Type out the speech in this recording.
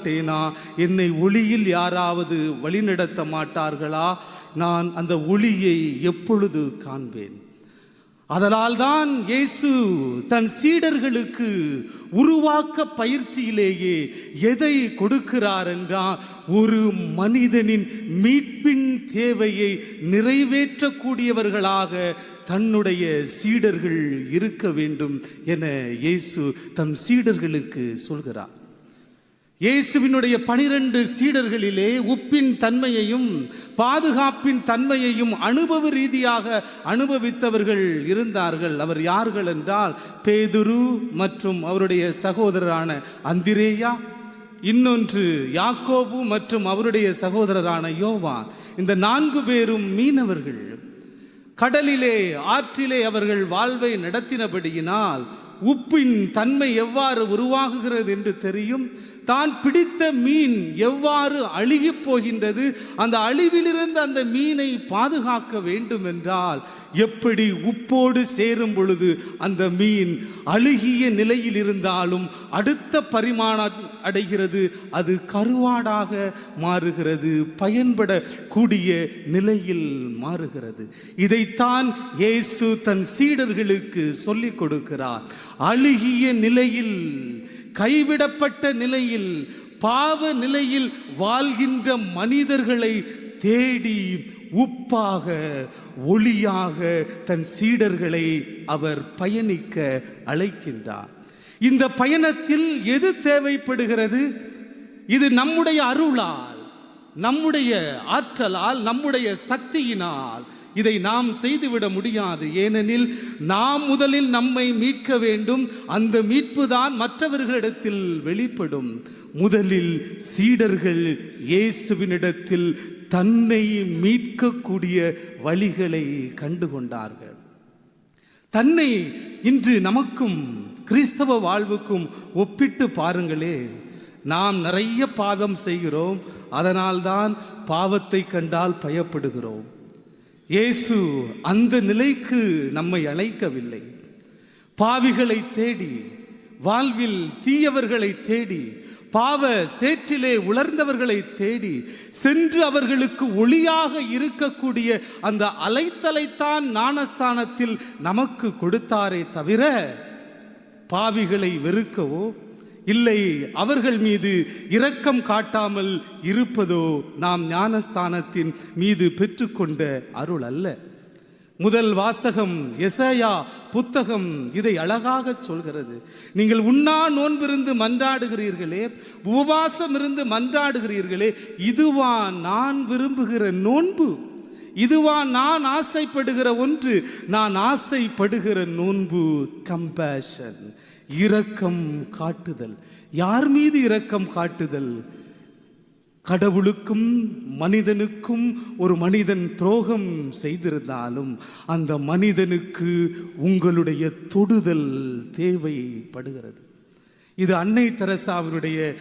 மாட்டேனா? என்னை ஒளியில் யாராவது வழிநடத்த மாட்டார்களா? நான் அந்த ஒளியை எப்பொழுது காண்பேன்? அதனால்தான் இயேசு தன் சீடர்களுக்கு உருவாக்க பயிற்சியிலேயே எதை கொடுக்கிறார் என்றால், ஒரு மனிதனின் மீட்பின் தேவையை நிறைவேற்றக்கூடியவர்களாக தன்னுடைய சீடர்கள் இருக்க வேண்டும் என இயேசு தம் சீடர்களுக்கு சொல்கிறார். இயேசுவினுடைய 12 சீடர்களிலே உப்பின் தன்மையையும் பாதுகாப்பின் தன்மையையும் அனுபவ ரீதியாக அனுபவித்தவர்கள் இருந்தார்கள். அவர் யார்கள் என்றால், பேதுரு மற்றும் அவருடைய சகோதரரான அந்திரேயா, இன்னொன்று யாக்கோபு மற்றும் அவருடைய சகோதரரான யோவான். இந்த 4 பேரும் மீனவர்கள். கடலிலே ஆற்றிலே அவர்கள் வாழ்வை நடத்தினபடியினால் உப்பின் தன்மை எவ்வாறு உருவாகுகிறது என்று தெரியும். தான் பிடித்த மீன் எவ்வாறு அழுகி போகின்றது, அந்த அழிவிலிருந்து அந்த மீனை பாதுகாக்க வேண்டும் என்றால் எப்படி உப்போடு சேரும் பொழுது அந்த மீன் அழுகிய நிலையில் இருந்தாலும் அடுத்த பரிமாணம் அடைகிறது, அது கருவாடாக மாறுகிறது, பயன்படக்கூடிய நிலையில் மாறுகிறது. இதைத்தான் இயேசு தன் சீடர்களுக்கு சொல்லிக் கொடுக்கிறார். அழுகிய நிலையில், கைவிடப்பட்ட நிலையில், பாவ நிலையில் வாழ்கின்ற மனிதர்களை தேடி உப்பாக ஒளியாக தன் சீடர்களை அவர் பயணிக்க அழைக்கின்றார். இந்த பயணத்தில் எது தேவைப்படுகிறது? இது நம்முடைய அருளால், நம்முடைய ஆற்றலால், நம்முடைய சக்தியினால் இதை நாம் செய்துவிட முடியாது. ஏனெனில் நாம் முதலில் நம்மை மீட்க வேண்டும். அந்த மீட்பு தான் மற்றவர்களிடத்தில் வெளிப்படும். முதலில் சீடர்கள் இயேசுவினிடத்தில் தன்னை மீட்கக்கூடிய வழிகளை கண்டுகொண்டார்கள். தன்னை இன்று நமக்கும் கிறிஸ்தவ வாழ்வுக்கும் ஒப்பிட்டு பாருங்களே. நாம் நிறைய பாவம் செய்கிறோம். அதனால்தான் பாவத்தை கண்டால் பயப்படுகிறோம். இயேசு அந்த நிலைக்கு நம்மை அழைக்கவில்லை. பாவிகளை தேடி, வாழ்வில் தீயவர்களை தேடி, பாவ சேற்றிலே உலர்ந்தவர்களை தேடி சென்று அவர்களுக்கு ஒளியாக இருக்கக்கூடிய அந்த அலைத்தலைத்தான் ஞானஸ்தானத்தில் நமக்கு கொடுத்தாரே தவிர பாவிகளை வெறுக்கவோ இல்லை அவர்கள் மீது இரக்கம் காட்டாமல் இருப்பதோ நாம் ஞானஸ்தானத்தின் மீது பெற்றுக்கொண்ட அருள் அல்ல. முதல் வாசகம் எசாயா புத்தகம் இதை அழகாக சொல்கிறது. நீங்கள் உண்ணா நோன்பிருந்து மன்றாடுகிறீர்களே, உபவாசம் இருந்து மன்றாடுகிறீர்களே, இதுவா நான் விரும்புகிற நோன்பு? இதுவா நான் ஆசைப்படுகிற ஒன்று? நான் ஆசைப்படுகிற நோன்பு கம்பேஷன், இரக்கம் காட்டுதல். யார் மீது இரக்கம் காட்டுதல்? கடவுளுக்கும் மனிதனுக்கும் ஒரு மனிதன் துரோகம் செய்திருந்தாலும் அந்த மனிதனுக்கு உங்களுடைய தொடுதல் தேவைப்படுகிறது. இது அன்னை தெரசாவினுடைய